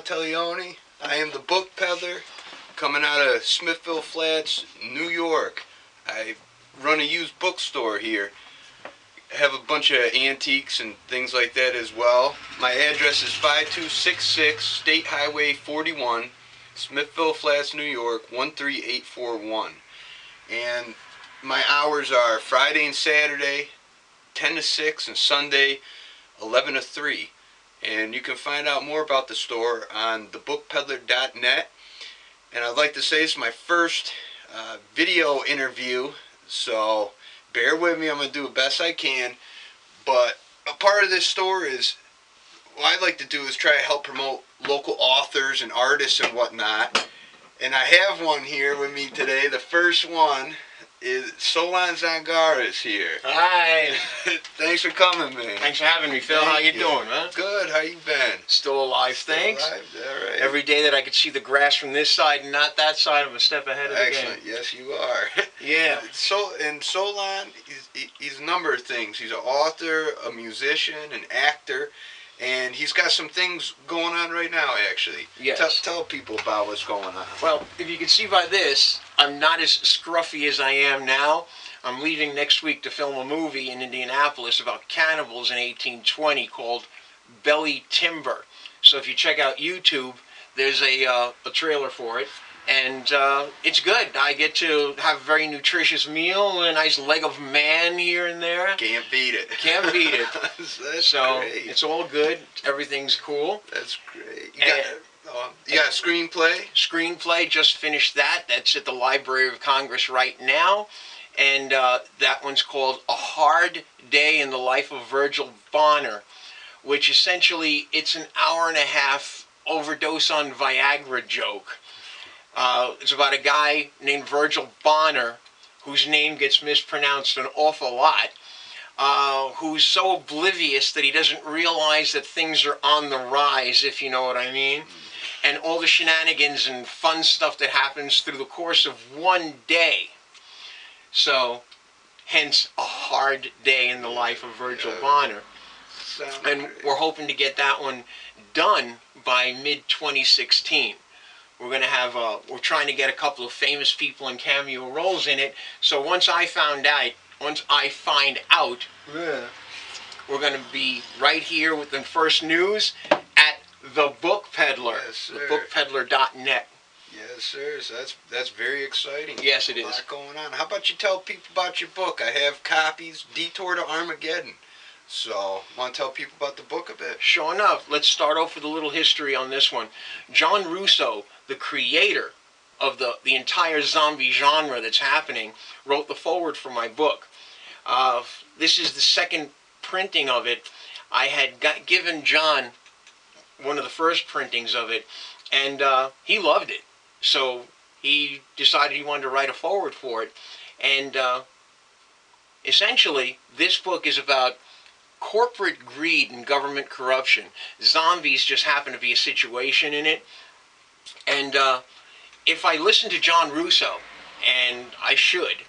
Castiglione. I am the book peddler coming out of Smithville Flats, New York. I run a used bookstore here. Have a bunch of antiques and things like that as well. My address is 5266 State Highway 41, Smithville Flats, New York 13841. And my hours are Friday and Saturday 10 to 6 and Sunday 11 to 3. And you can find out more about the store on thebookpeddler.net. And I'd like to say it's my first video interview, so bear with me. I'm going to do the best I can. But a part of this store is, what I'd like to do is try to help promote local authors and artists and whatnot. And I have one here with me today. The first one is Solon Tsangaras here. Hi. Thanks for coming, man. Thanks for having me, Phil. How you doing, man? Good. How you been? Still alive, thanks. Alive? All right. Every day that I could see the grass from this side and not that side, I'm a step ahead of the Excellent. game. Yes, you are. Yeah. And Solon, he's a number of things. He's an author, a musician, an actor, and he's got some things going on right now, actually. Yes. Tell people about what's going on. Well, if you can see by this, I'm not as scruffy as I am now. I'm leaving next week to film a movie in Indianapolis about cannibals in 1820 called Belly Timber. So if you check out YouTube, there's a trailer for it. And it's good. I get to have a very nutritious meal, a nice leg of man here and there. Can't beat it. Can't beat it. That's so great. It's all good. Everything's cool. That's great. You got a screenplay? Screenplay, just finished that. That's at the Library of Congress right now. And that one's called A Hard Day in the Life of Virgil Bonner, which essentially, it's an hour and a half overdose on Viagra joke. It's about a guy named Virgil Bonner, whose name gets mispronounced an awful lot, who's so oblivious that he doesn't realize that things are on the rise, if you know what I mean. And all the shenanigans and fun stuff that happens through the course of one day. So, hence, A Hard Day in the Life of Virgil Bonner. And we're hoping to get that one done by mid-2016. We're going to have, we're trying to get a couple of famous people in cameo roles in it. So once I find out, we're going to be right here with the first news at The Book Peddler, yes, thebookpeddler.net. Yes, sir. So that's very exciting. Yes, it is. A lot going on. How about you tell people about your book? I have copies, Detour to Armageddon. So, want to tell people about the book a bit? Sure enough. Let's start off with a little history on this one. John Russo, the creator of the entire zombie genre that's happening, wrote the foreword for my book. This is the second printing of it. I had given John one of the first printings of it, and he loved it. So he decided he wanted to write a foreword for it. And essentially, this book is about corporate greed and government corruption. Zombies just happen to be a situation in it. And if I listen to John Russo, and I should,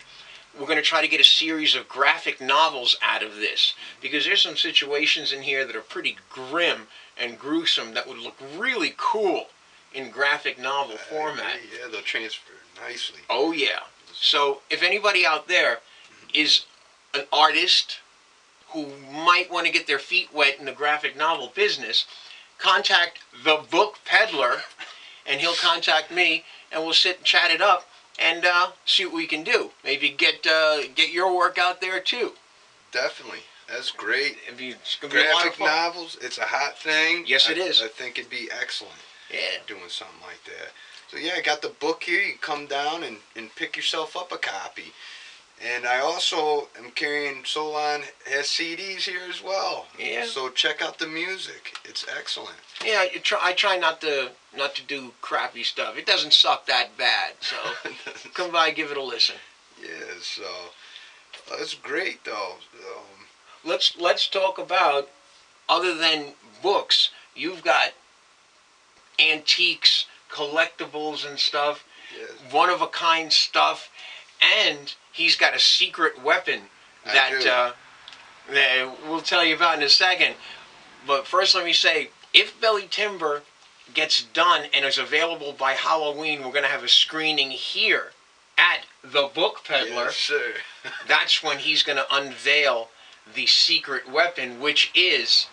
we're going to try to get a series of graphic novels out of this. Because there's some situations in here that are pretty grim and gruesome that would look really cool in graphic novel format. Yeah, they'll transfer nicely. Oh, yeah. So if anybody out there is an artist who might want to get their feet wet in the graphic novel business, contact The Book Peddler, and he'll contact me, and we'll sit and chat it up and see what we can do. Maybe get your work out there too. Definitely. That's great. It's gonna be a lot of Graphic fun. novels, it's a hot thing. Yes, it is. I think it'd be excellent. Yeah. Doing something like that. So yeah, I got the book here. You can come down and pick yourself up a copy. And I also am carrying, Solon has CDs here as well. Yeah. So check out the music. It's excellent. Yeah, I try not to do crappy stuff. It doesn't suck that bad. So come by, give it a listen. Yeah, so that's great though. Let's talk about, other than books, you've got antiques, collectibles and stuff, Yes. one-of-a-kind stuff, and he's got a secret weapon that we'll tell you about in a second. But first let me say, if Belly Timber gets done and is available by Halloween, we're going to have a screening here at the Book Peddler. Yes, sir. That's when he's going to unveil the secret weapon, which is...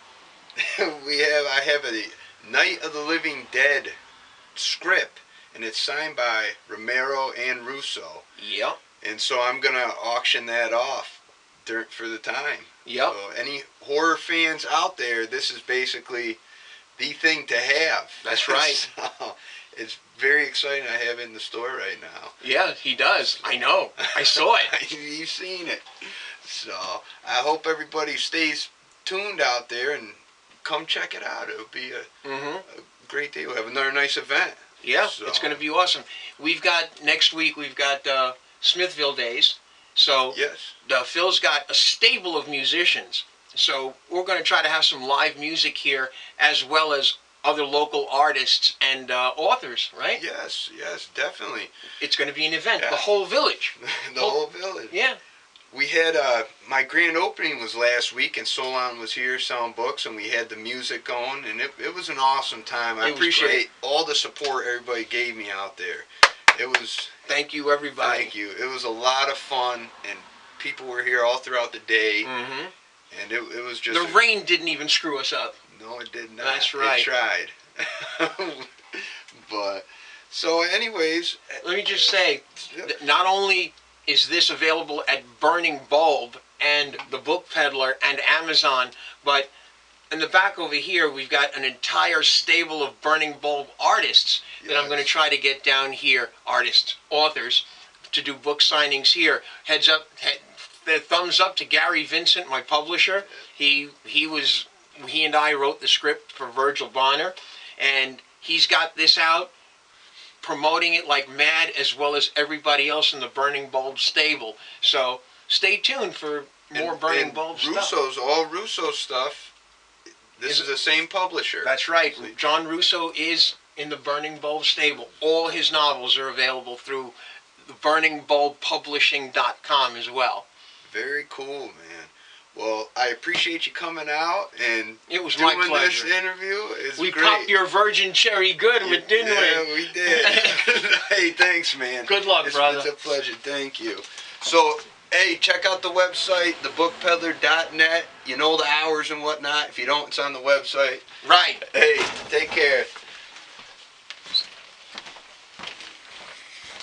I have a Night of the Living Dead script, and it's signed by Romero and Russo. Yep. And so I'm going to auction that off for the time. Yep. So any horror fans out there, this is basically the thing to have. That's right. So it's very exciting. I have it in the store right now. Yeah, he does. I know. I saw it. You've seen it. So I hope everybody stays tuned out there and come check it out. It'll be a great day. We'll have another nice event. Yeah, So it's going to be awesome. Next week, we've got Smithville Days. So yes. Phil's got a stable of musicians. So we're going to try to have some live music here, as well as other local artists and authors, right? Yes, definitely. It's going to be an event. Yeah. The whole village. The whole village. Yeah. We had, my grand opening was last week, and Solon was here selling books, and we had the music going, and it was an awesome time. I appreciate all the support everybody gave me out there. It was... Thank you, everybody. Thank you. It was a lot of fun, and people were here all throughout the day, and it was just... The rain didn't even screw us up. No, it did not. That's right. It tried. But, so anyways... Let me just say, that not only is this available at Burning Bulb and the Book Peddler and Amazon, but in the back over here, we've got an entire stable of Burning Bulb artists that I'm going to try to get down here, artists, authors, to do book signings here. Heads up, thumbs up to Gary Vincent, my publisher. He and I wrote the script for Virgil Bonner, and he's got this out, promoting it like mad, as well as everybody else in the Burning Bulb stable. So stay tuned for more Burning Bulb stuff. All Russo stuff. This is the same publisher. That's right. John Russo is in the Burning Bulb stable. All his novels are available through the burningbulbpublishing.com as well. Very cool, man. Well, I appreciate you coming out and it was my pleasure. This interview. It's we great. Popped your virgin cherry good, didn't we? Yeah, we did. Hey, thanks, man. Good luck, brother. It's a pleasure. Thank you. So, hey, check out the website, thebookpeddler.net. You know the hours and whatnot. If you don't, it's on the website. Right. Hey, take care.